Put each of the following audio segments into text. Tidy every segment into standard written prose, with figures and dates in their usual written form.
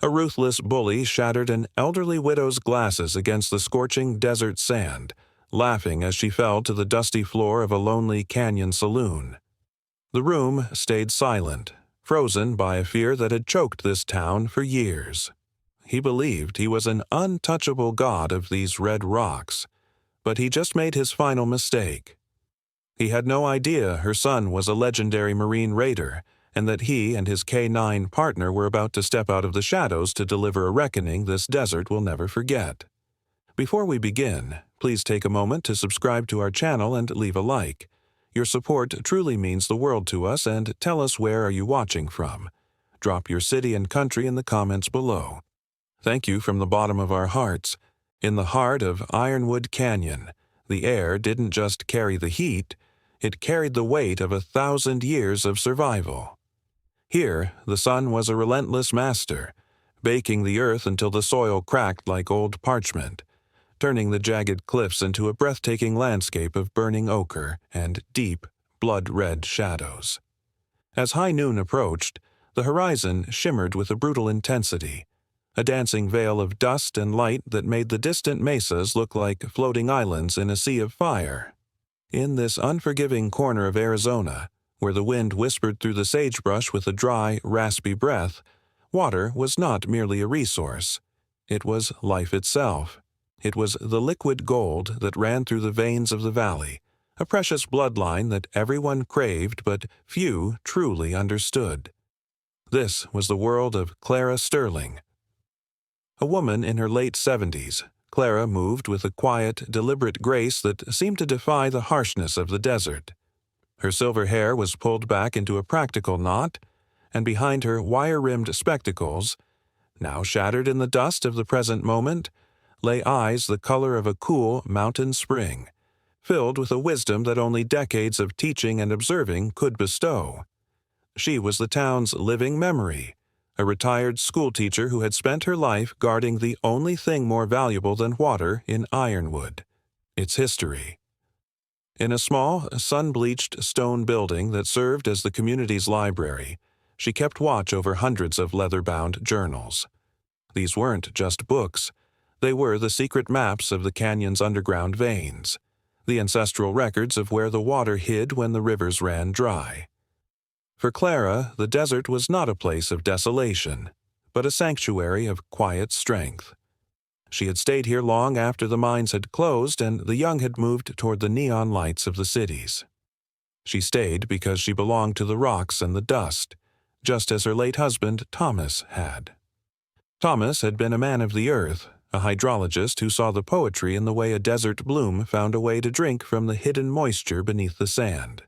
A ruthless bully shattered an elderly widow's glasses against the scorching desert sand, laughing as she fell to the dusty floor of a lonely canyon saloon. The room stayed silent, frozen by a fear that had choked this town for years. He believed he was an untouchable god of these red rocks, but he just made his final mistake. He had no idea her son was a legendary Marine raider, and that he and his K-9 partner were about to step out of the shadows to deliver a reckoning this desert will never forget. Before we begin, please take a moment to subscribe to our channel and leave a like. Your support truly means the world to us, and tell us where are you watching from. Drop your city and country in the comments below. Thank you from the bottom of our hearts. In the heart of Ironwood Canyon, the air didn't just carry the heat, it carried the weight of 1,000 years of survival. Here, the sun was a relentless master, baking the earth until the soil cracked like old parchment, turning the jagged cliffs into a breathtaking landscape of burning ochre and deep, blood-red shadows. As high noon approached, the horizon shimmered with a brutal intensity, a dancing veil of dust and light that made the distant mesas look like floating islands in a sea of fire. In this unforgiving corner of Arizona, where the wind whispered through the sagebrush with a dry, raspy breath, water was not merely a resource. It was life itself. It was the liquid gold that ran through the veins of the valley, a precious bloodline that everyone craved but few truly understood. This was the world of Clara Sterling. A woman in her late 70s, Clara moved with a quiet, deliberate grace that seemed to defy the harshness of the desert. Her silver hair was pulled back into a practical knot, and behind her wire-rimmed spectacles, now shattered in the dust of the present moment, lay eyes the color of a cool mountain spring, filled with a wisdom that only decades of teaching and observing could bestow. She was the town's living memory, a retired schoolteacher who had spent her life guarding the only thing more valuable than water in Ironwood, its history. In a small, sun-bleached stone building that served as the community's library, she kept watch over hundreds of leather-bound journals. These weren't just books. They were the secret maps of the canyon's underground veins, the ancestral records of where the water hid when the rivers ran dry. For Clara, the desert was not a place of desolation, but a sanctuary of quiet strength. She had stayed here long after the mines had closed and the young had moved toward the neon lights of the cities. She stayed because she belonged to the rocks and the dust, just as her late husband, Thomas, had. Thomas had been a man of the earth, a hydrologist who saw the poetry in the way a desert bloom found a way to drink from the hidden moisture beneath the sand.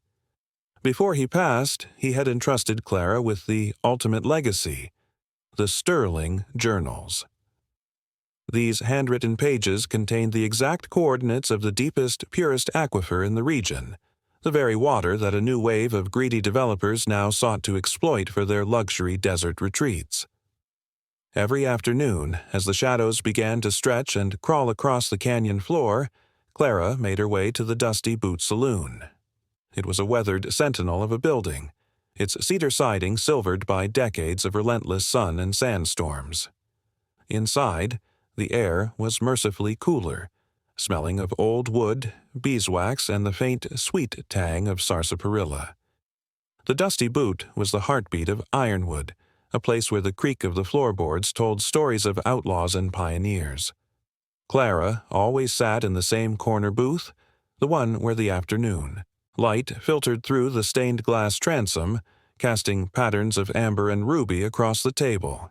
Before he passed, he had entrusted Clara with the ultimate legacy, the Sterling Journals. These handwritten pages contained the exact coordinates of the deepest, purest aquifer in the region, the very water that a new wave of greedy developers now sought to exploit for their luxury desert retreats. Every afternoon, as the shadows began to stretch and crawl across the canyon floor, Clara made her way to the dusty boot saloon. It was a weathered sentinel of a building, its cedar siding silvered by decades of relentless sun and sandstorms. Inside, the air was mercifully cooler, smelling of old wood, beeswax, and the faint, sweet tang of sarsaparilla. The dusty boot was the heartbeat of Ironwood, a place where the creak of the floorboards told stories of outlaws and pioneers. Clara always sat in the same corner booth, the one where the afternoon light filtered through the stained glass transom, casting patterns of amber and ruby across the table.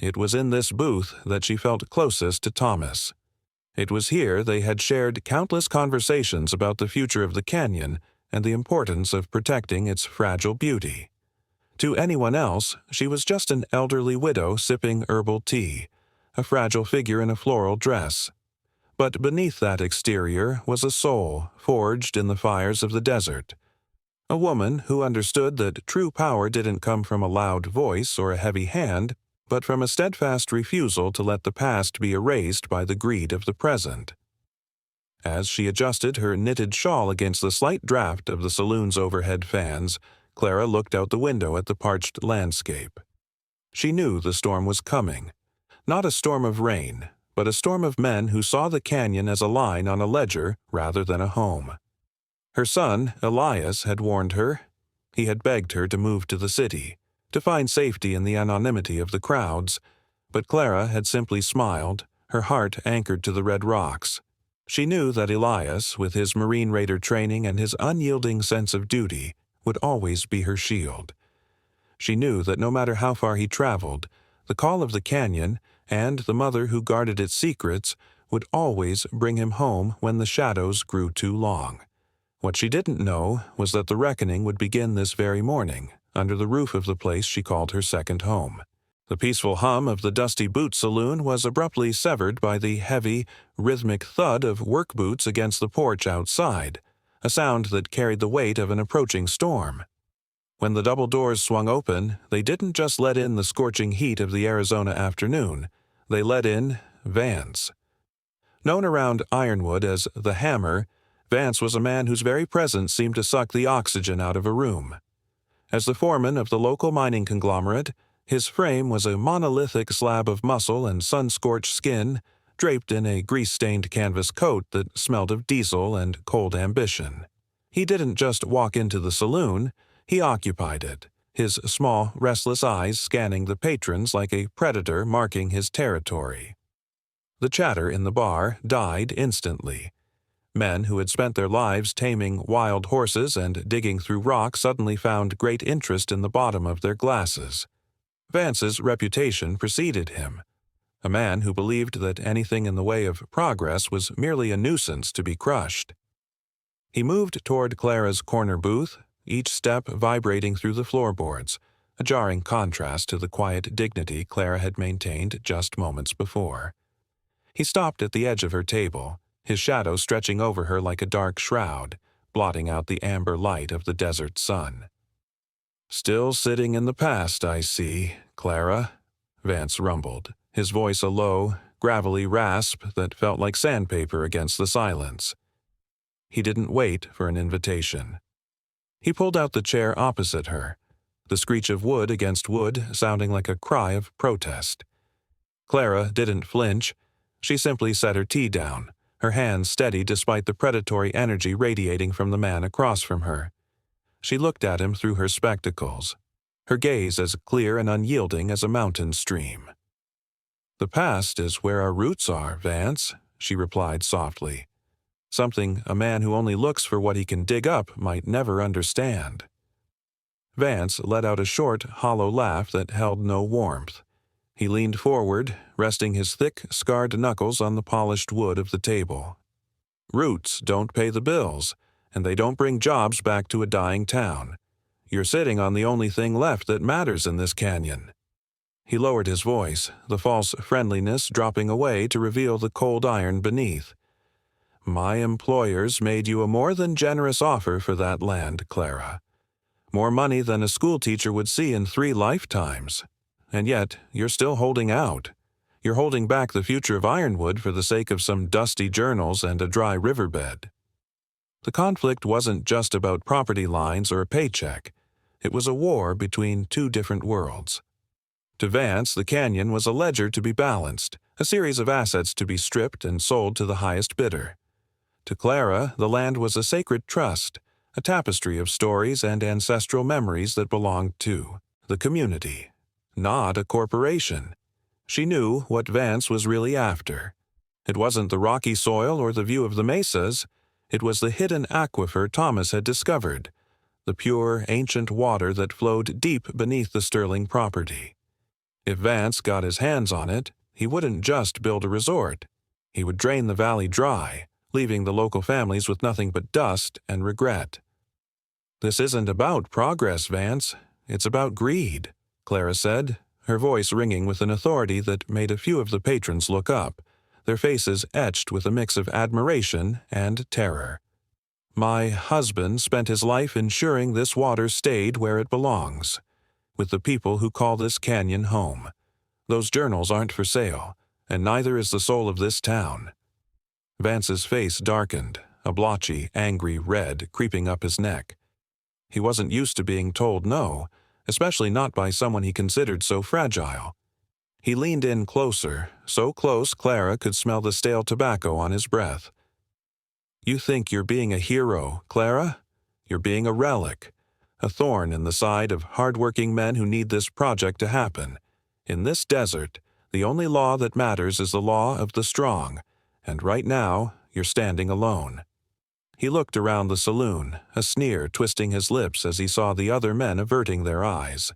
It was in this booth that she felt closest to Thomas. It was here they had shared countless conversations about the future of the canyon and the importance of protecting its fragile beauty. To anyone else, she was just an elderly widow sipping herbal tea, a fragile figure in a floral dress. But beneath that exterior was a soul forged in the fires of the desert. A woman who understood that true power didn't come from a loud voice or a heavy hand, but from a steadfast refusal to let the past be erased by the greed of the present. As she adjusted her knitted shawl against the slight draft of the saloon's overhead fans, Clara looked out the window at the parched landscape. She knew the storm was coming. Not a storm of rain, but a storm of men who saw the canyon as a line on a ledger rather than a home. Her son, Elias, had warned her. He had begged her to move to the city, to find safety in the anonymity of the crowds, but Clara had simply smiled, her heart anchored to the red rocks. She knew that Elias, with his Marine Raider training and his unyielding sense of duty, would always be her shield. She knew that no matter how far he traveled, the call of the canyon and the mother who guarded its secrets would always bring him home when the shadows grew too long. What she didn't know was that the reckoning would begin this very morning, under the roof of the place she called her second home. The peaceful hum of the Dusty Boot Saloon was abruptly severed by the heavy, rhythmic thud of work boots against the porch outside, a sound that carried the weight of an approaching storm. When the double doors swung open, they didn't just let in the scorching heat of the Arizona afternoon, they let in Vance. Known around Ironwood as the Hammer, Vance was a man whose very presence seemed to suck the oxygen out of a room. As the foreman of the local mining conglomerate, his frame was a monolithic slab of muscle and sun-scorched skin, draped in a grease-stained canvas coat that smelled of diesel and cold ambition. He didn't just walk into the saloon, he occupied it, his small, restless eyes scanning the patrons like a predator marking his territory. The chatter in the bar died instantly. Men who had spent their lives taming wild horses and digging through rock suddenly found great interest in the bottom of their glasses. Vance's reputation preceded him, a man who believed that anything in the way of progress was merely a nuisance to be crushed. He moved toward Clara's corner booth, each step vibrating through the floorboards, a jarring contrast to the quiet dignity Clara had maintained just moments before. He stopped at the edge of her table, his shadow stretching over her like a dark shroud, blotting out the amber light of the desert sun. "Still sitting in the past, I see, Clara," Vance rumbled, his voice a low, gravelly rasp that felt like sandpaper against the silence. He didn't wait for an invitation. He pulled out the chair opposite her, the screech of wood against wood sounding like a cry of protest. Clara didn't flinch. She simply set her tea down, her hands steady despite the predatory energy radiating from the man across from her. She looked at him through her spectacles, her gaze as clear and unyielding as a mountain stream. "The past is where our roots are, Vance," she replied softly. Something a man who only looks for what he can dig up might never understand. Vance let out a short, hollow laugh that held no warmth. He leaned forward, resting his thick, scarred knuckles on the polished wood of the table. "Roots don't pay the bills, and they don't bring jobs back to a dying town. You're sitting on the only thing left that matters in this canyon." He lowered his voice, the false friendliness dropping away to reveal the cold iron beneath. "My employers made you a more than generous offer for that land, Clara. More money than a schoolteacher would see in 3 lifetimes. And yet, you're still holding out. You're holding back the future of Ironwood for the sake of some dusty journals and a dry riverbed." The conflict wasn't just about property lines or a paycheck. It was a war between 2 different worlds. To Vance, the canyon was a ledger to be balanced, a series of assets to be stripped and sold to the highest bidder. To Clara, the land was a sacred trust, a tapestry of stories and ancestral memories that belonged to the community, not a corporation. She knew what Vance was really after. It wasn't the rocky soil or the view of the mesas. It was the hidden aquifer Thomas had discovered, the pure, ancient water that flowed deep beneath the Sterling property. If Vance got his hands on it, he wouldn't just build a resort. He would drain the valley dry, leaving the local families with nothing but dust and regret. "This isn't about progress, Vance. It's about greed," Clara said, her voice ringing with an authority that made a few of the patrons look up, their faces etched with a mix of admiration and terror. "My husband spent his life ensuring this water stayed where it belongs, with the people who call this canyon home. Those journals aren't for sale, and neither is the soul of this town." Vance's face darkened, a blotchy, angry red creeping up his neck. He wasn't used to being told no, especially not by someone he considered so fragile. He leaned in closer, so close Clara could smell the stale tobacco on his breath. "You think you're being a hero, Clara? You're being a relic, a thorn in the side of hard-working men who need this project to happen. In this desert, the only law that matters is the law of the strong, and right now, you're standing alone." He looked around the saloon, a sneer twisting his lips as he saw the other men averting their eyes.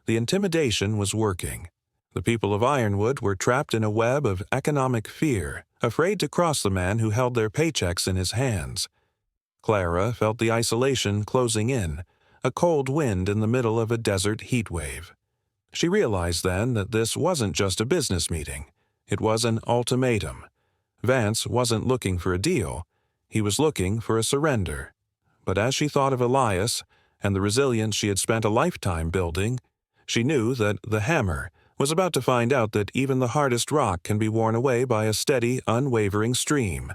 The intimidation was working. The people of Ironwood were trapped in a web of economic fear, afraid to cross the man who held their paychecks in his hands. Clara felt the isolation closing in, a cold wind in the middle of a desert heat wave. She realized then that this wasn't just a business meeting. It was an ultimatum. Vance wasn't looking for a deal. He was looking for a surrender. But as she thought of Elias and the resilience she had spent a lifetime building, she knew that the hammer was about to find out that even the hardest rock can be worn away by a steady, unwavering stream.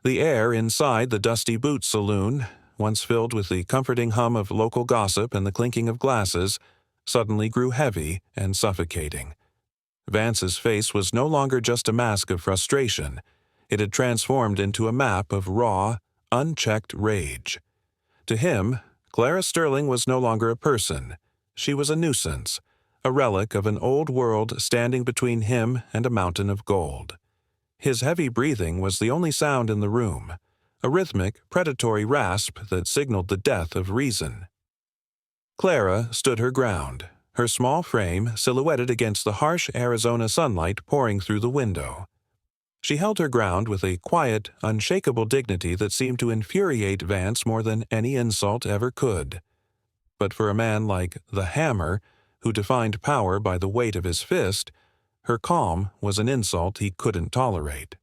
The air inside the Dusty Boots saloon, once filled with the comforting hum of local gossip and the clinking of glasses, suddenly grew heavy and suffocating. Vance's face was no longer just a mask of frustration. It had transformed into a map of raw, unchecked rage. To him, Clara Sterling was no longer a person. She was a nuisance, a relic of an old world standing between him and a mountain of gold. His heavy breathing was the only sound in the room, a rhythmic, predatory rasp that signaled the death of reason. Clara stood her ground, her small frame silhouetted against the harsh Arizona sunlight pouring through the window. She held her ground with a quiet, unshakable dignity that seemed to infuriate Vance more than any insult ever could. But for a man like the Hammer, who defined power by the weight of his fist, her calm was an insult he couldn't tolerate.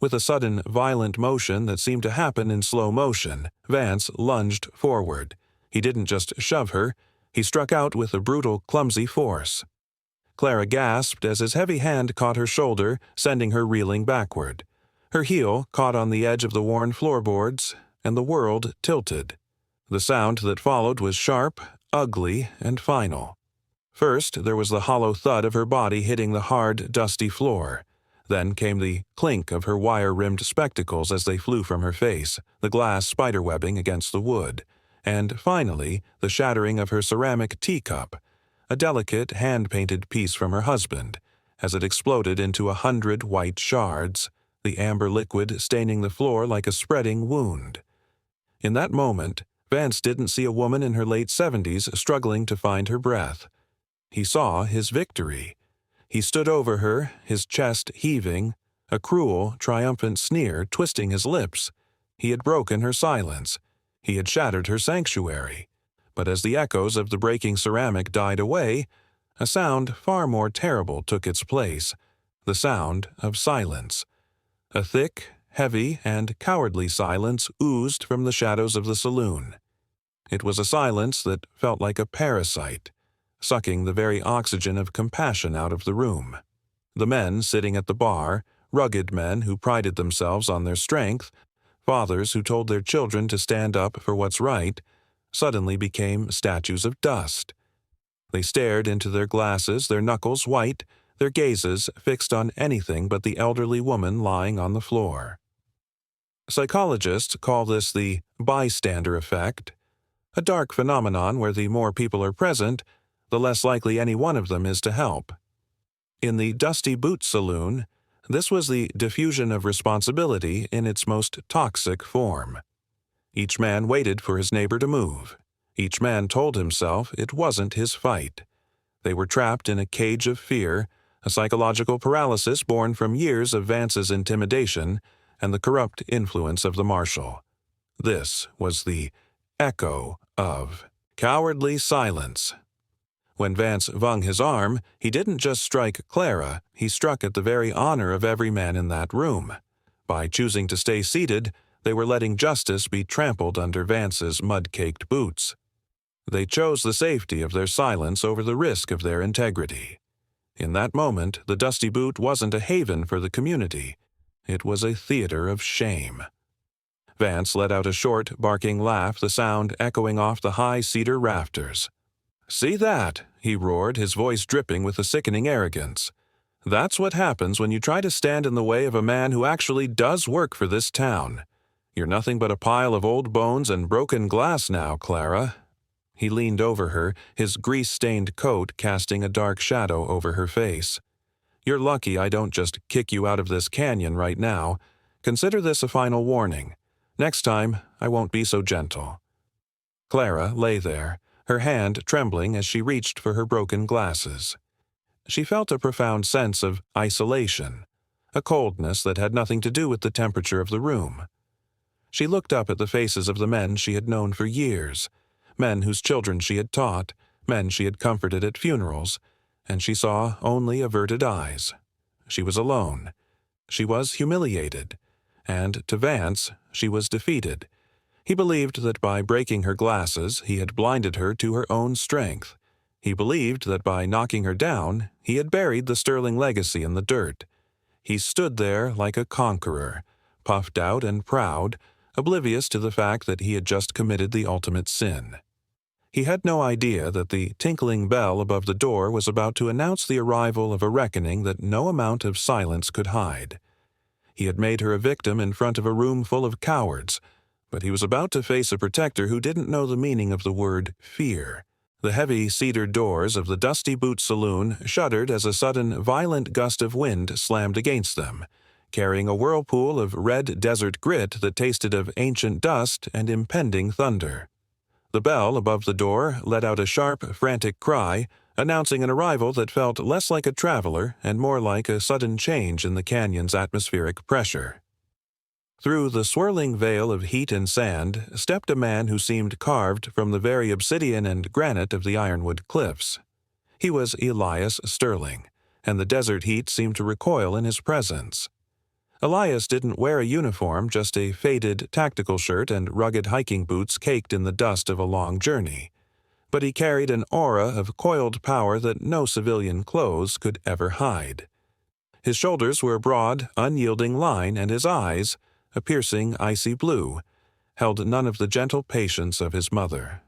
With a sudden, violent motion that seemed to happen in slow motion, Vance lunged forward. He didn't just shove her, he struck out with a brutal, clumsy force. Clara gasped as his heavy hand caught her shoulder, sending her reeling backward. Her heel caught on the edge of the worn floorboards, and the world tilted. The sound that followed was sharp, ugly, and final. First, there was the hollow thud of her body hitting the hard, dusty floor. Then came the clink of her wire-rimmed spectacles as they flew from her face, the glass spiderwebbing against the wood. And finally, the shattering of her ceramic teacup, a delicate, hand-painted piece from her husband, as it exploded into 100 white shards, the amber liquid staining the floor like a spreading wound. In that moment, Vance didn't see a woman in her late 70s struggling to find her breath. He saw his victory. He stood over her, his chest heaving, a cruel, triumphant sneer twisting his lips. He had broken her silence. He had shattered her sanctuary. But as the echoes of the breaking ceramic died away, a sound far more terrible took its place, the sound of silence. A thick, heavy, and cowardly silence oozed from the shadows of the saloon. It was a silence that felt like a parasite, sucking the very oxygen of compassion out of the room. The men sitting at the bar, rugged men who prided themselves on their strength, fathers who told their children to stand up for what's right, suddenly became statues of dust. They stared into their glasses, their knuckles white, their gazes fixed on anything but the elderly woman lying on the floor. Psychologists call this the bystander effect, a dark phenomenon where the more people are present, the less likely any one of them is to help. In the Dusty Boots saloon, this was the diffusion of responsibility in its most toxic form. Each man waited for his neighbor to move. Each man told himself it wasn't his fight. They were trapped in a cage of fear, a psychological paralysis born from years of Vance's intimidation and the corrupt influence of the marshal. This was the echo of cowardly silence. When Vance wrung his arm, he didn't just strike Clara, he struck at the very honor of every man in that room. By choosing to stay seated, they were letting justice be trampled under Vance's mud-caked boots. They chose the safety of their silence over the risk of their integrity. In that moment, the Dusty Boot wasn't a haven for the community. It was a theater of shame. Vance let out a short, barking laugh, the sound echoing off the high cedar rafters. "See that?" he roared, his voice dripping with a sickening arrogance. "That's what happens when you try to stand in the way of a man who actually does work for this town. You're nothing but a pile of old bones and broken glass now, Clara." He leaned over her, his grease-stained coat casting a dark shadow over her face. "You're lucky I don't just kick you out of this canyon right now. Consider this a final warning. Next time, I won't be so gentle." Clara lay there, her hand trembling as she reached for her broken glasses. She felt a profound sense of isolation, a coldness that had nothing to do with the temperature of the room. She looked up at the faces of the men she had known for years, men whose children she had taught, men she had comforted at funerals, and she saw only averted eyes. She was alone. She was humiliated, and to Vance, she was defeated. He believed that by breaking her glasses, he had blinded her to her own strength. He believed that by knocking her down, he had buried the Sterling legacy in the dirt. He stood there like a conqueror, puffed out and proud, oblivious to the fact that he had just committed the ultimate sin. He had no idea that the tinkling bell above the door was about to announce the arrival of a reckoning that no amount of silence could hide. He had made her a victim in front of a room full of cowards, but he was about to face a protector who didn't know the meaning of the word fear. The heavy cedar doors of the Dusty Boot Saloon shuddered as a sudden, violent gust of wind slammed against them, carrying a whirlpool of red desert grit that tasted of ancient dust and impending thunder. The bell above the door let out a sharp, frantic cry, announcing an arrival that felt less like a traveler and more like a sudden change in the canyon's atmospheric pressure. Through the swirling veil of heat and sand stepped a man who seemed carved from the very obsidian and granite of the Ironwood cliffs. He was Elias Sterling, and the desert heat seemed to recoil in his presence. Elias didn't wear a uniform, just a faded tactical shirt and rugged hiking boots caked in the dust of a long journey. But he carried an aura of coiled power that no civilian clothes could ever hide. His shoulders were a broad, unyielding line, and his eyes, a piercing icy blue, held none of the gentle patience of his mother.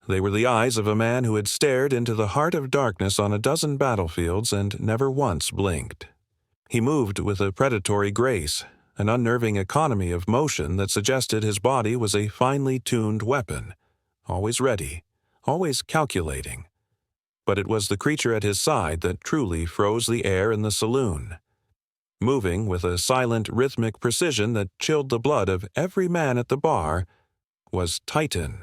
They were the eyes of a man who had stared into the heart of darkness on a dozen battlefields and never once blinked. He moved with a predatory grace, an unnerving economy of motion that suggested his body was a finely tuned weapon, always ready, always calculating. But it was the creature at his side that truly froze the air in the saloon. Moving with a silent, rhythmic precision that chilled the blood of every man at the bar, was Titan.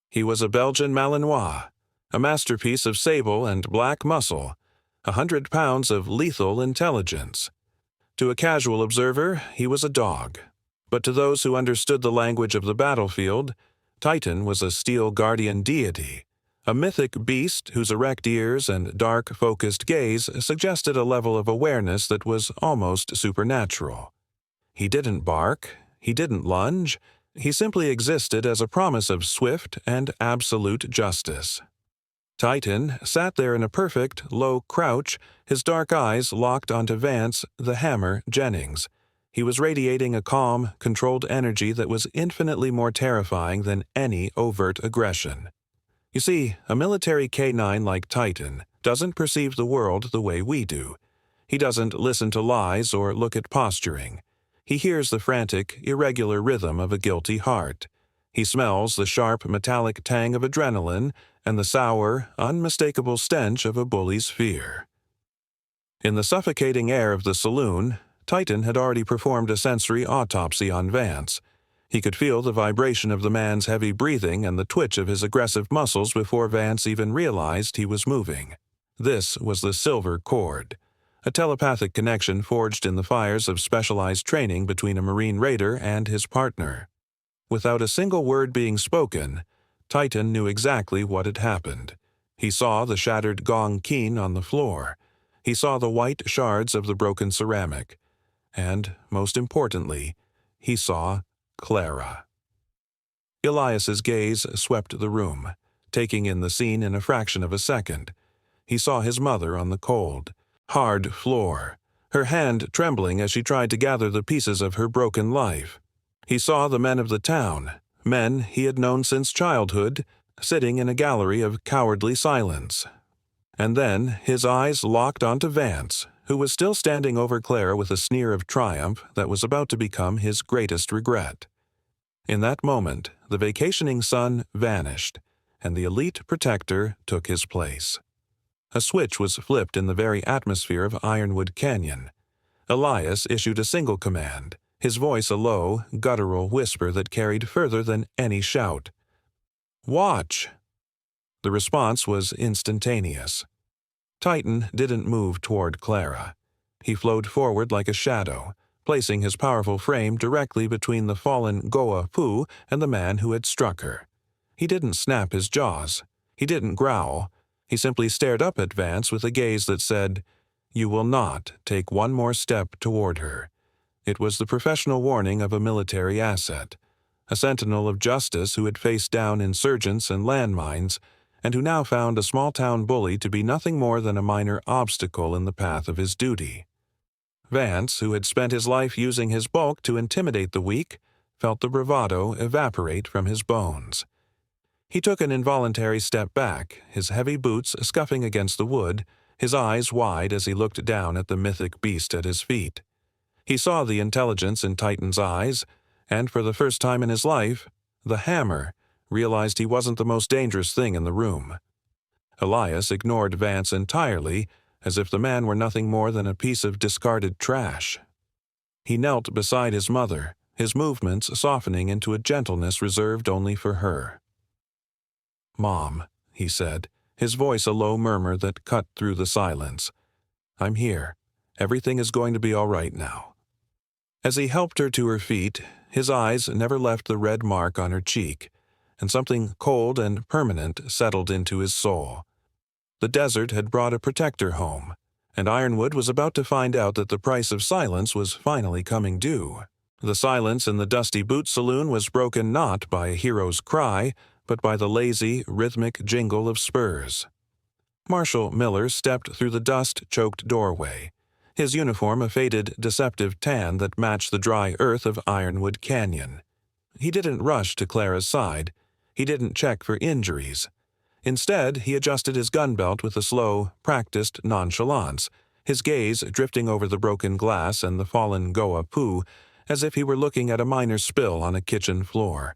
He was a Belgian Malinois, a masterpiece of sable and black muscle, 100 pounds of lethal intelligence. To a casual observer, he was a dog. But to those who understood the language of the battlefield, Titan was a steel guardian deity, a mythic beast whose erect ears and dark, focused gaze suggested a level of awareness that was almost supernatural. He didn't bark, he didn't lunge, he simply existed as a promise of swift and absolute justice. Titan sat there in a perfect, low crouch, his dark eyes locked onto Vance, the Hammer, Jennings. He was radiating a calm, controlled energy that was infinitely more terrifying than any overt aggression. You see, a military K-9 like Titan doesn't perceive the world the way we do. He doesn't listen to lies or look at posturing. He hears the frantic, irregular rhythm of a guilty heart. He smells the sharp, metallic tang of adrenaline and the sour, unmistakable stench of a bully's fear. In the suffocating air of the saloon, Titan had already performed a sensory autopsy on Vance. He could feel the vibration of the man's heavy breathing and the twitch of his aggressive muscles before Vance even realized he was moving. This was the silver cord, a telepathic connection forged in the fires of specialized training between a Marine raider and his partner. Without a single word being spoken, Titan knew exactly what had happened. He saw the shattered gong keen on the floor. He saw the white shards of the broken ceramic. And, most importantly, he saw Clara. Elias's gaze swept the room, taking in the scene in a fraction of a second. He saw his mother on the cold, hard floor, her hand trembling as she tried to gather the pieces of her broken life. He saw the men of the town, men he had known since childhood, sitting in a gallery of cowardly silence. And then his eyes locked onto Vance, who was still standing over Clara with a sneer of triumph that was about to become his greatest regret. In that moment, the vacationing son vanished, and the elite protector took his place. A switch was flipped in the very atmosphere of Ironwood Canyon. Elias issued a single command, his voice a low, guttural whisper that carried further than any shout. "Watch!" The response was instantaneous. Titan didn't move toward Clara. He flowed forward like a shadow, placing his powerful frame directly between the fallen Goa Poo and the man who had struck her. He didn't snap his jaws. He didn't growl. He simply stared up at Vance with a gaze that said, "You will not take one more step toward her." It was the professional warning of a military asset, a sentinel of justice who had faced down insurgents and landmines, and who now found a small-town bully to be nothing more than a minor obstacle in the path of his duty. Vance, who had spent his life using his bulk to intimidate the weak, felt the bravado evaporate from his bones. He took an involuntary step back, his heavy boots scuffing against the wood, his eyes wide as he looked down at the mythic beast at his feet. He saw the intelligence in Titan's eyes, and for the first time in his life, the hammer realized he wasn't the most dangerous thing in the room. Elias ignored Vance entirely, as if the man were nothing more than a piece of discarded trash. He knelt beside his mother, his movements softening into a gentleness reserved only for her. "Mom," he said, his voice a low murmur that cut through the silence. "I'm here. Everything is going to be all right now." As he helped her to her feet, his eyes never left the red mark on her cheek, and something cold and permanent settled into his soul. The desert had brought a protector home, and Ironwood was about to find out that the price of silence was finally coming due. The silence in the dusty boot saloon was broken not by a hero's cry, but by the lazy, rhythmic jingle of spurs. Marshal Miller stepped through the dust-choked doorway, his uniform a faded, deceptive tan that matched the dry earth of Ironwood Canyon. He didn't rush to Clara's side. He didn't check for injuries. Instead, he adjusted his gun belt with a slow, practiced nonchalance, his gaze drifting over the broken glass and the fallen Goa Poo, as if he were looking at a minor spill on a kitchen floor.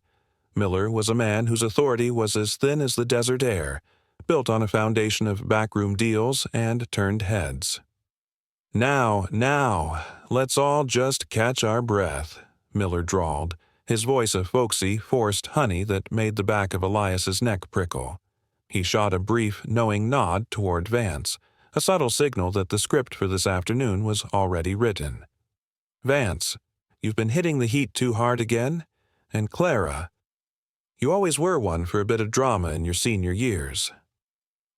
Miller was a man whose authority was as thin as the desert air, built on a foundation of backroom deals and turned heads. Now, let's all just catch our breath," Miller drawled, his voice a folksy, forced honey that made the back of Elias's neck prickle. He shot a brief, knowing nod toward Vance, a subtle signal that the script for this afternoon was already written. "Vance, you've been hitting the heat too hard again? And Clara, you always were one for a bit of drama in your senior years."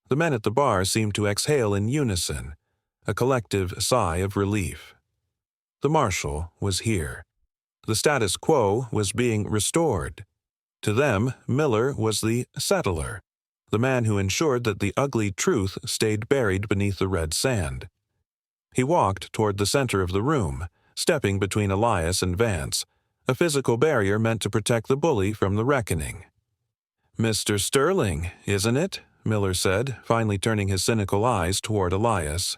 The men at the bar seemed to exhale in unison, a collective sigh of relief. The marshal was here. The status quo was being restored. To them, Miller was the settler, the man who ensured that the ugly truth stayed buried beneath the red sand. He walked toward the center of the room, stepping between Elias and Vance, a physical barrier meant to protect the bully from the reckoning. "Mr. Sterling, isn't it?" Miller said, finally turning his cynical eyes toward Elias.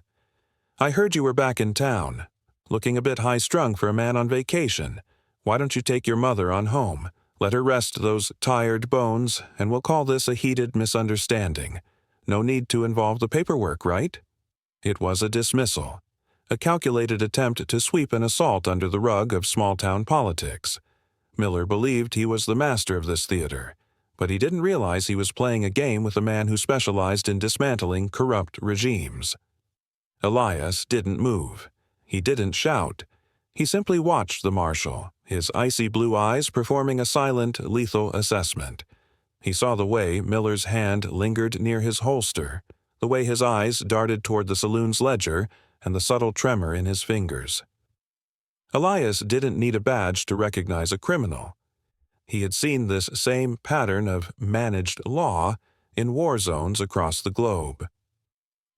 "I heard you were back in town, looking a bit high-strung for a man on vacation. Why don't you take your mother on home? Let her rest those tired bones, and we'll call this a heated misunderstanding. No need to involve the paperwork, right?" It was a dismissal, a calculated attempt to sweep an assault under the rug of small-town politics. Miller believed he was the master of this theater, but he didn't realize he was playing a game with a man who specialized in dismantling corrupt regimes. Elias didn't move. He didn't shout. He simply watched the marshal, his icy blue eyes performing a silent, lethal assessment. He saw the way Miller's hand lingered near his holster, the way his eyes darted toward the saloon's ledger, and the subtle tremor in his fingers. Elias didn't need a badge to recognize a criminal. He had seen this same pattern of managed law in war zones across the globe.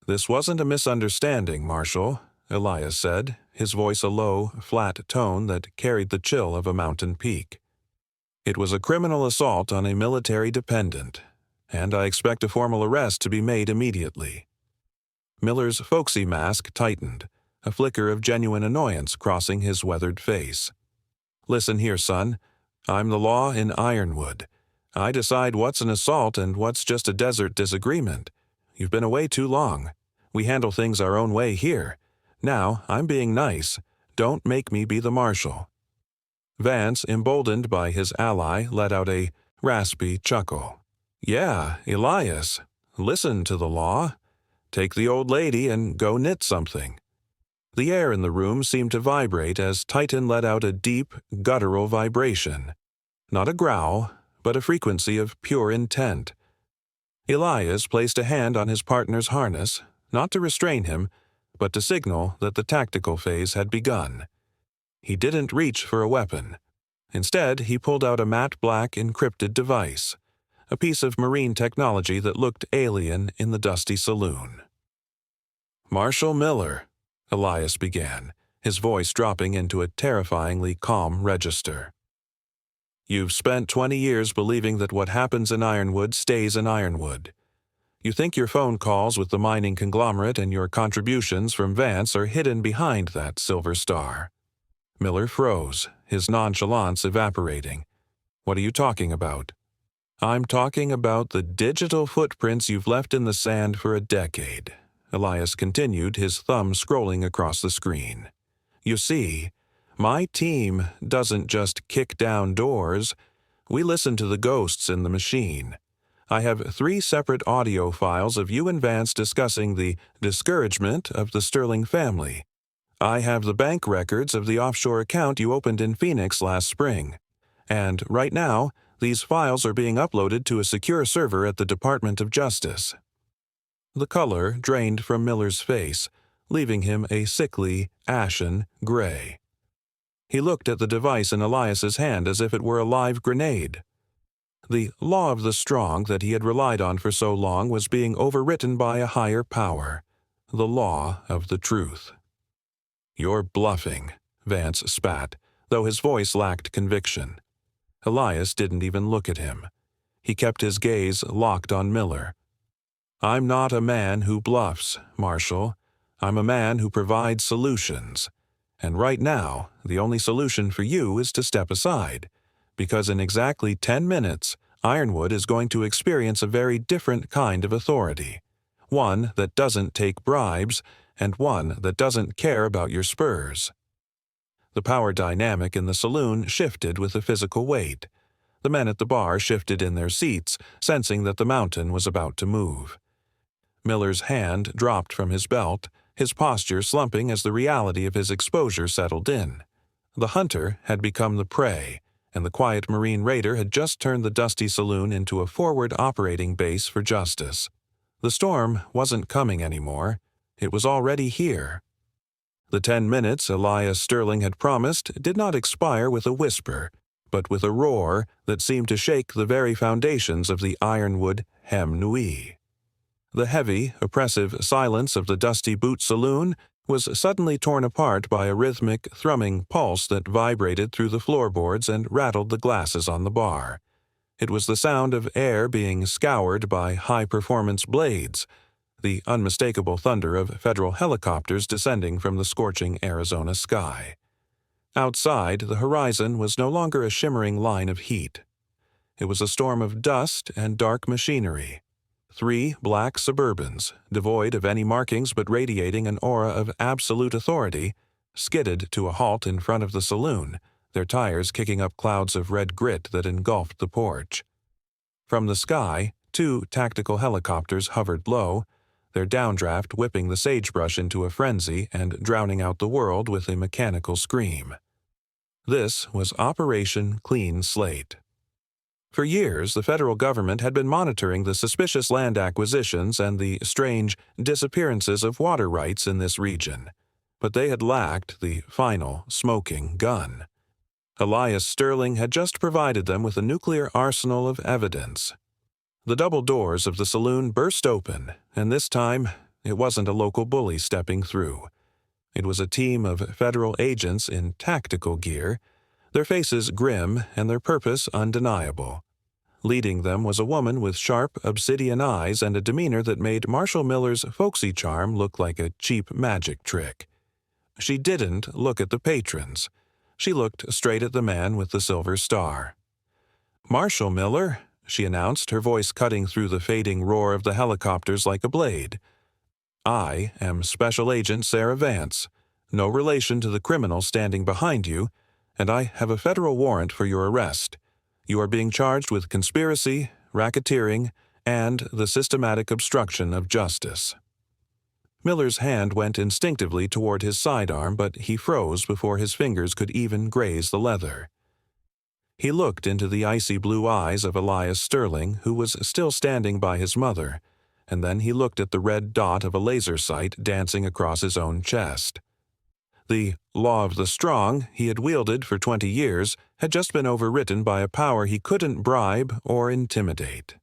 "This wasn't a misunderstanding, Marshal," Elias said, his voice a low, flat tone that carried the chill of a mountain peak. "It was a criminal assault on a military dependent. and I expect a formal arrest to be made immediately." Miller's folksy mask tightened, a flicker of genuine annoyance crossing his weathered face. "Listen here, son. I'm the law in Ironwood. I decide what's an assault and what's just a desert disagreement. You've been away too long. We handle things our own way here. Now, I'm being nice. Don't make me be the marshal." Vance, emboldened by his ally, let out a raspy chuckle. "Yeah, Elias. Listen to the law. Take the old lady and go knit something." The air in the room seemed to vibrate as Titan let out a deep, guttural vibration. Not a growl, but a frequency of pure intent. Elias placed a hand on his partner's harness, not to restrain him, but to signal that the tactical phase had begun. He didn't reach for a weapon. Instead, he pulled out a matte black encrypted device, a piece of marine technology that looked alien in the dusty saloon. "Marshal Miller," Elias began, his voice dropping into a terrifyingly calm register. "You've spent 20 years believing that what happens in Ironwood stays in Ironwood. You think your phone calls with the mining conglomerate and your contributions from Vance are hidden behind that silver star." Miller froze, his nonchalance evaporating. "What are you talking about?" "I'm talking about the digital footprints you've left in the sand for a decade," Elias continued, his thumb scrolling across the screen. "You see, my team doesn't just kick down doors. We listen to the ghosts in the machine. I have 3 separate audio files of you and Vance discussing the discouragement of the Sterling family. I have the bank records of the offshore account you opened in Phoenix last spring. And right now, these files are being uploaded to a secure server at the Department of Justice." The color drained from Miller's face, leaving him a sickly, ashen gray. He looked at the device in Elias's hand as if it were a live grenade. The law of the strong that he had relied on for so long was being overwritten by a higher power, the law of the truth. "You're bluffing," Vance spat, though his voice lacked conviction. Elias didn't even look at him. He kept his gaze locked on Miller. "I'm not a man who bluffs, Marshal. I'm a man who provides solutions. And right now, the only solution for you is to step aside, because in exactly 10 minutes, Ironwood is going to experience a very different kind of authority. One that doesn't take bribes, and one that doesn't care about your spurs." The power dynamic in the saloon shifted with the physical weight. The men at the bar shifted in their seats, sensing that the mountain was about to move. Miller's hand dropped from his belt, his posture slumping as the reality of his exposure settled in. The hunter had become the prey, and the quiet Marine raider had just turned the dusty saloon into a forward operating base for justice. The storm wasn't coming anymore. It was already here. The 10 minutes Elias Sterling had promised did not expire with a whisper, but with a roar that seemed to shake the very foundations of the Ironwood Hem Nui. The heavy, oppressive silence of the dusty boot saloon was suddenly torn apart by a rhythmic, thrumming pulse that vibrated through the floorboards and rattled the glasses on the bar. It was the sound of air being scoured by high-performance blades, the unmistakable thunder of federal helicopters descending from the scorching Arizona sky. Outside, the horizon was no longer a shimmering line of heat. It was a storm of dust and dark machinery. 3 black Suburbans, devoid of any markings but radiating an aura of absolute authority, skidded to a halt in front of the saloon, their tires kicking up clouds of red grit that engulfed the porch. From the sky, 2 tactical helicopters hovered low, their downdraft whipping the sagebrush into a frenzy and drowning out the world with a mechanical scream. This was Operation Clean Slate. For years, the federal government had been monitoring the suspicious land acquisitions and the strange disappearances of water rights in this region, but they had lacked the final smoking gun. Elias Sterling had just provided them with a nuclear arsenal of evidence. The double doors of the saloon burst open, and this time, it wasn't a local bully stepping through. It was a team of federal agents in tactical gear, their faces grim and their purpose undeniable. Leading them was a woman with sharp, obsidian eyes and a demeanor that made Marshall Miller's folksy charm look like a cheap magic trick. She didn't look at the patrons. She looked straight at the man with the silver star. "Marshall Miller," she announced, her voice cutting through the fading roar of the helicopters like a blade. "I am Special Agent Sarah Vance, no relation to the criminal standing behind you, and I have a federal warrant for your arrest. You are being charged with conspiracy, racketeering, and the systematic obstruction of justice." Miller's hand went instinctively toward his sidearm, but he froze before his fingers could even graze the leather. He looked into the icy blue eyes of Elias Sterling, who was still standing by his mother, and then he looked at the red dot of a laser sight dancing across his own chest. The law of the strong he had wielded for 20 years had just been overwritten by a power he couldn't bribe or intimidate.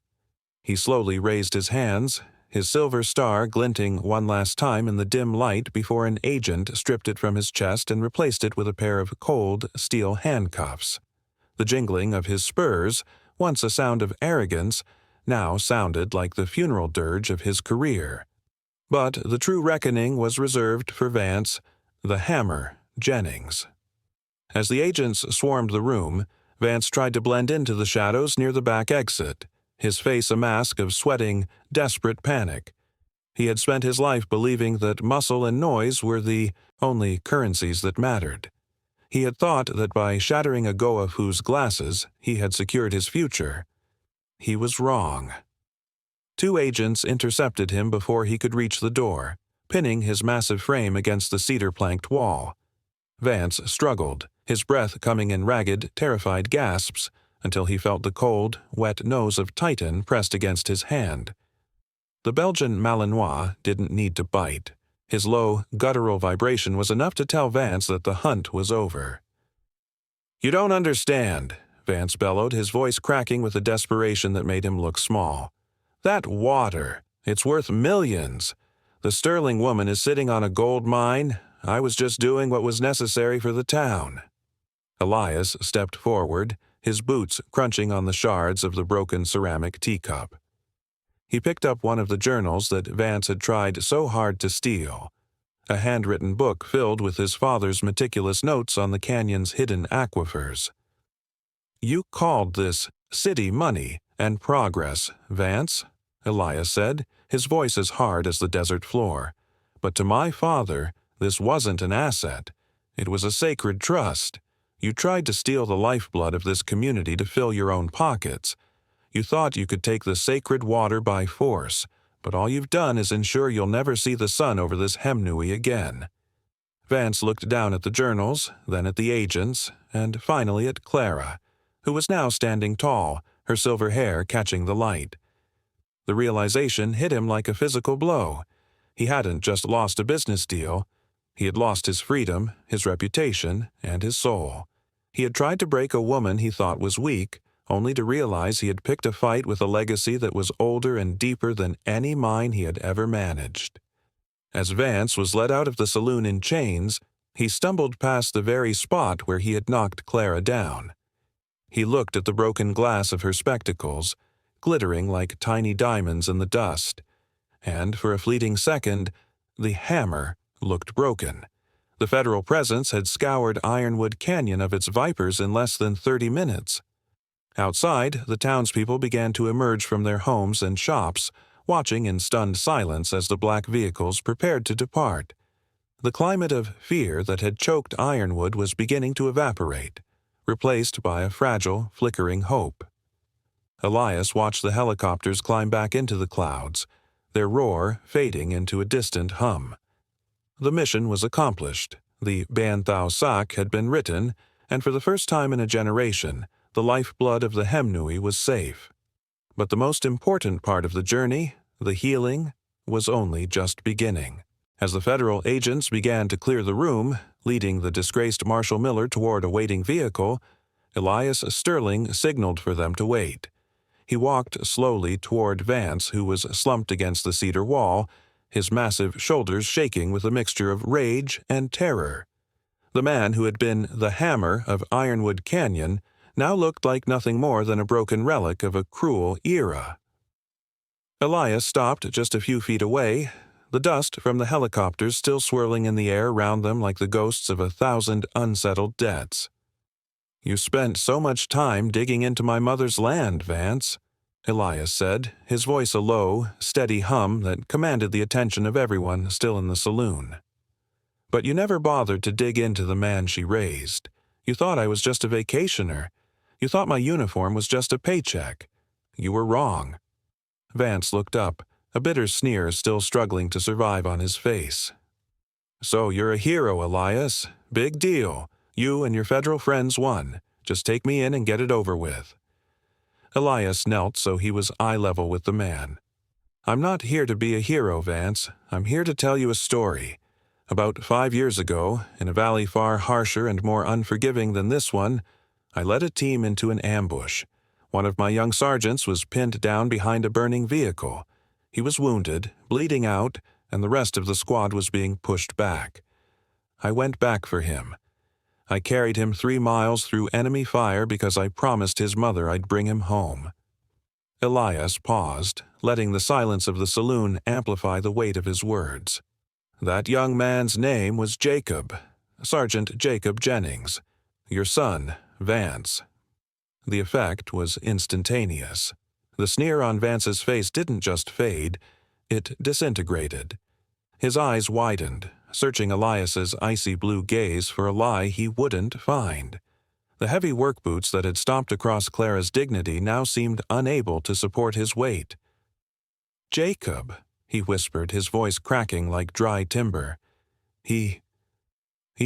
He slowly raised his hands, his silver star glinting one last time in the dim light before an agent stripped it from his chest and replaced it with a pair of cold steel handcuffs. The jingling of his spurs, once a sound of arrogance, now sounded like the funeral dirge of his career. But the true reckoning was reserved for Vance, the Hammer, Jennings. As the agents swarmed the room, Vance tried to blend into the shadows near the back exit, his face a mask of sweating, desperate panic. He had spent his life believing that muscle and noise were the only currencies that mattered. He had thought that by shattering a Goafu's glasses, he had secured his future. He was wrong. 2 agents intercepted him before he could reach the door, pinning his massive frame against the cedar-planked wall. Vance struggled, his breath coming in ragged, terrified gasps, until he felt the cold, wet nose of Titan pressed against his hand. The Belgian Malinois didn't need to bite. His low, guttural vibration was enough to tell Vance that the hunt was over. "You don't understand," Vance bellowed, his voice cracking with a desperation that made him look small. "That water, it's worth millions. The Sterling woman is sitting on a gold mine. I was just doing what was necessary for the town." Elias stepped forward, his boots crunching on the shards of the broken ceramic teacup. He picked up one of the journals that Vance had tried so hard to steal, a handwritten book filled with his father's meticulous notes on the canyon's hidden aquifers. "You called this city money and progress, Vance," Elias said, his voice as hard as the desert floor. "But to my father, this wasn't an asset. It was a sacred trust. You tried to steal the lifeblood of this community to fill your own pockets. You thought you could take the sacred water by force, but all you've done is ensure you'll never see the sun over this Hemnui again." Vance looked down at the journals, then at the agents, and finally at Clara, who was now standing tall, her silver hair catching the light. The realization hit him like a physical blow. He hadn't just lost a business deal. He had lost his freedom, his reputation, and his soul. He had tried to break a woman he thought was weak, only to realize he had picked a fight with a legacy that was older and deeper than any mine he had ever managed. As Vance was led out of the saloon in chains, he stumbled past the very spot where he had knocked Clara down. He looked at the broken glass of her spectacles, glittering like tiny diamonds in the dust, and for a fleeting second, the hammer looked broken. The federal presence had scoured Ironwood Canyon of its vipers in less than 30 minutes. Outside, the townspeople began to emerge from their homes and shops, watching in stunned silence as the black vehicles prepared to depart. The climate of fear that had choked Ironwood was beginning to evaporate, replaced by a fragile, flickering hope. Elias watched the helicopters climb back into the clouds, their roar fading into a distant hum. The mission was accomplished. The Ban Thao Sak had been written, and for the first time in a generation, the lifeblood of the Hemnui was safe. But the most important part of the journey, the healing, was only just beginning. As the federal agents began to clear the room, leading the disgraced Marshall Miller toward a waiting vehicle, Elias Sterling signaled for them to wait. He walked slowly toward Vance, who was slumped against the cedar wall, his massive shoulders shaking with a mixture of rage and terror. The man who had been the Hammer of Ironwood Canyon now looked like nothing more than a broken relic of a cruel era. Elias stopped just a few feet away, the dust from the helicopters still swirling in the air around them like the ghosts of 1,000 unsettled deaths. "You spent so much time digging into my mother's land, Vance," Elias said, his voice a low, steady hum that commanded the attention of everyone still in the saloon. "But you never bothered to dig into the man she raised. You thought I was just a vacationer. You thought my uniform was just a paycheck. You were wrong." Vance looked up, a bitter sneer still struggling to survive on his face. "So you're a hero, Elias. Big deal. You and your federal friends won. Just take me in and get it over with." Elias knelt so he was eye level with the man. "I'm not here to be a hero, Vance. I'm here to tell you a story. About 5 years ago, in a valley far harsher and more unforgiving than this one, I led a team into an ambush. One of my young sergeants was pinned down behind a burning vehicle. He was wounded, bleeding out, and the rest of the squad was being pushed back. I went back for him. I carried him 3 miles through enemy fire because I promised his mother I'd bring him home." Elias paused, letting the silence of the saloon amplify the weight of his words. "That young man's name was Jacob, Sergeant Jacob Jennings. Your son, Vance." The effect was instantaneous. The sneer on Vance's face didn't just fade, it disintegrated. His eyes widened, searching Elias's icy blue gaze for a lie he wouldn't find. The heavy work boots that had stomped across Clara's dignity now seemed unable to support his weight. "Jacob," he whispered, his voice cracking like dry timber. He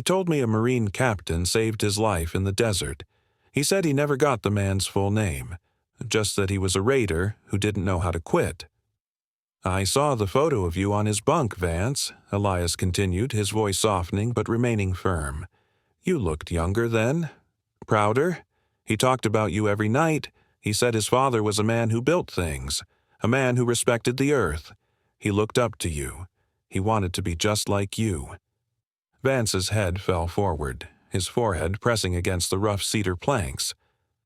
told me a Marine captain saved his life in the desert. He said he never got the man's full name, just that he was a raider who didn't know how to quit." "I saw the photo of you on his bunk, Vance," Elias continued, his voice softening but remaining firm. "You looked younger then. Prouder. He talked about you every night. He said his father was a man who built things, a man who respected the earth. He looked up to you. He wanted to be just like you." Vance's head fell forward, his forehead pressing against the rough cedar planks.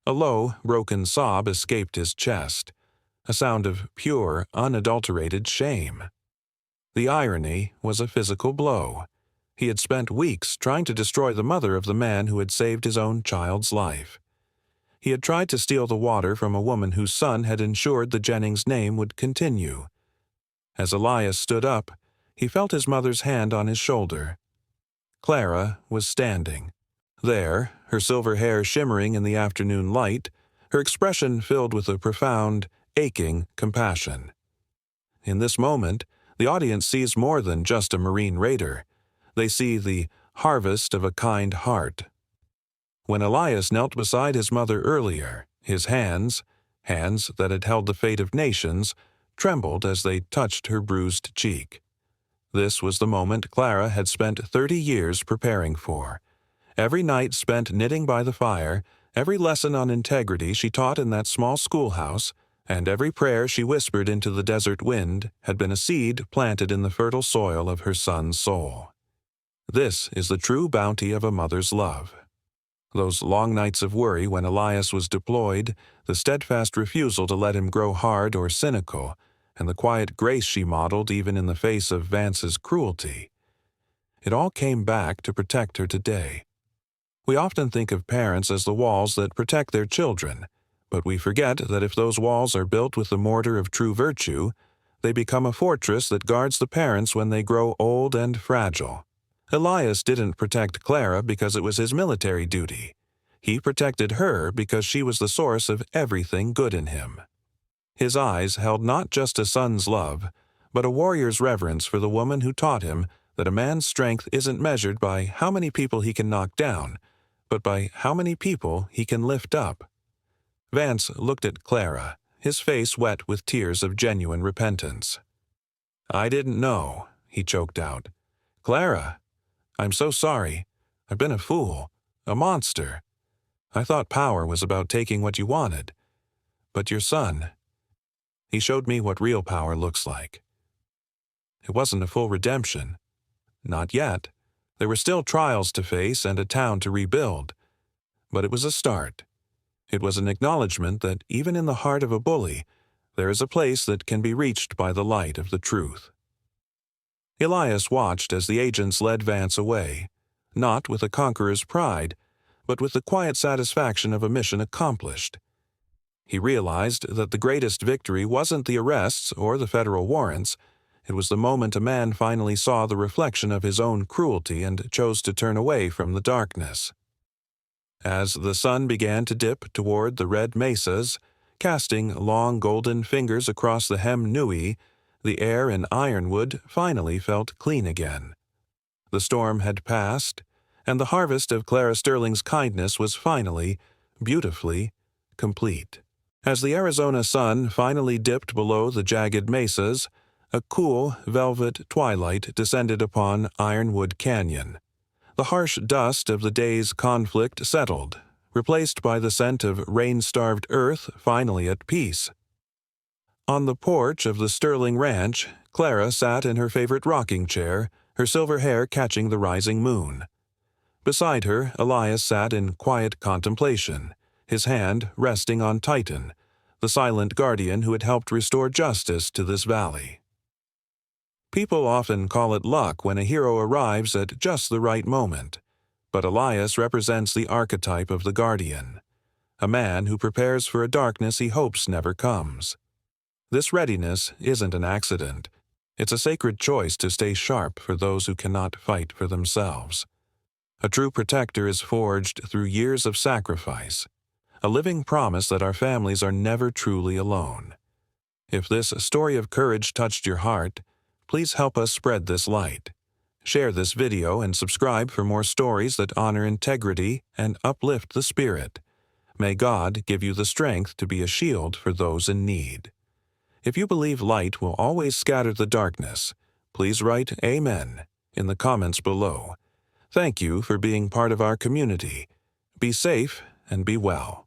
A low, broken sob escaped his chest, a sound of pure, unadulterated shame. The irony was a physical blow. He had spent weeks trying to destroy the mother of the man who had saved his own child's life. He had tried to steal the water from a woman whose son had ensured the Jennings name would continue. As Elias stood up, he felt his mother's hand on his shoulder. Clara was standing. There, her silver hair shimmering in the afternoon light, her expression filled with a profound, aching compassion. In this moment, the audience sees more than just a Marine raider. They see the harvest of a kind heart. When Elias knelt beside his mother earlier, his hands that had held the fate of nations, trembled as they touched her bruised cheek. This was the moment Clara had spent 30 years preparing for. Every night spent knitting by the fire, every lesson on integrity she taught in that small schoolhouse, and every prayer she whispered into the desert wind had been a seed planted in the fertile soil of her son's soul. This is the true bounty of a mother's love. Those long nights of worry when Elias was deployed, the steadfast refusal to let him grow hard or cynical, and the quiet grace she modeled even in the face of Vance's cruelty. It all came back to protect her today. We often think of parents as the walls that protect their children, but we forget that if those walls are built with the mortar of true virtue, they become a fortress that guards the parents when they grow old and fragile. Elias didn't protect Clara because it was his military duty. He protected her because she was the source of everything good in him. His eyes held not just a son's love, but a warrior's reverence for the woman who taught him that a man's strength isn't measured by how many people he can knock down, but by how many people he can lift up. Vance looked at Clara, his face wet with tears of genuine repentance. "I didn't know," he choked out. "Clara, I'm so sorry. I've been a fool, a monster. I thought power was about taking what you wanted. But your son, he showed me what real power looks like. It wasn't a full redemption. Not yet. There were still trials to face and a town to rebuild. But it was a start. It was an acknowledgement that even in the heart of a bully, there is a place that can be reached by the light of the truth. Elias watched as the agents led Vance away, not with a conqueror's pride, but with the quiet satisfaction of a mission accomplished. He realized that the greatest victory wasn't the arrests or the federal warrants. It was the moment a man finally saw the reflection of his own cruelty and chose to turn away from the darkness. As the sun began to dip toward the red mesas, casting long golden fingers across the Hem Nui, the air in Ironwood finally felt clean again. The storm had passed, and the harvest of Clara Sterling's kindness was finally, beautifully, complete. As the Arizona sun finally dipped below the jagged mesas, a cool, velvet twilight descended upon Ironwood Canyon. The harsh dust of the day's conflict settled, replaced by the scent of rain-starved earth finally at peace. On the porch of the Sterling Ranch, Clara sat in her favorite rocking chair, her silver hair catching the rising moon. Beside her, Elias sat in quiet contemplation, his hand resting on Titan, the silent guardian who had helped restore justice to this valley. People often call it luck when a hero arrives at just the right moment, but Elias represents the archetype of the guardian, a man who prepares for a darkness he hopes never comes. This readiness isn't an accident. It's a sacred choice to stay sharp for those who cannot fight for themselves. A true protector is forged through years of sacrifice, a living promise that our families are never truly alone. If this story of courage touched your heart, please help us spread this light. Share this video and subscribe for more stories that honor integrity and uplift the spirit. May God give you the strength to be a shield for those in need. If you believe light will always scatter the darkness, please write Amen in the comments below. Thank you for being part of our community. Be safe and be well.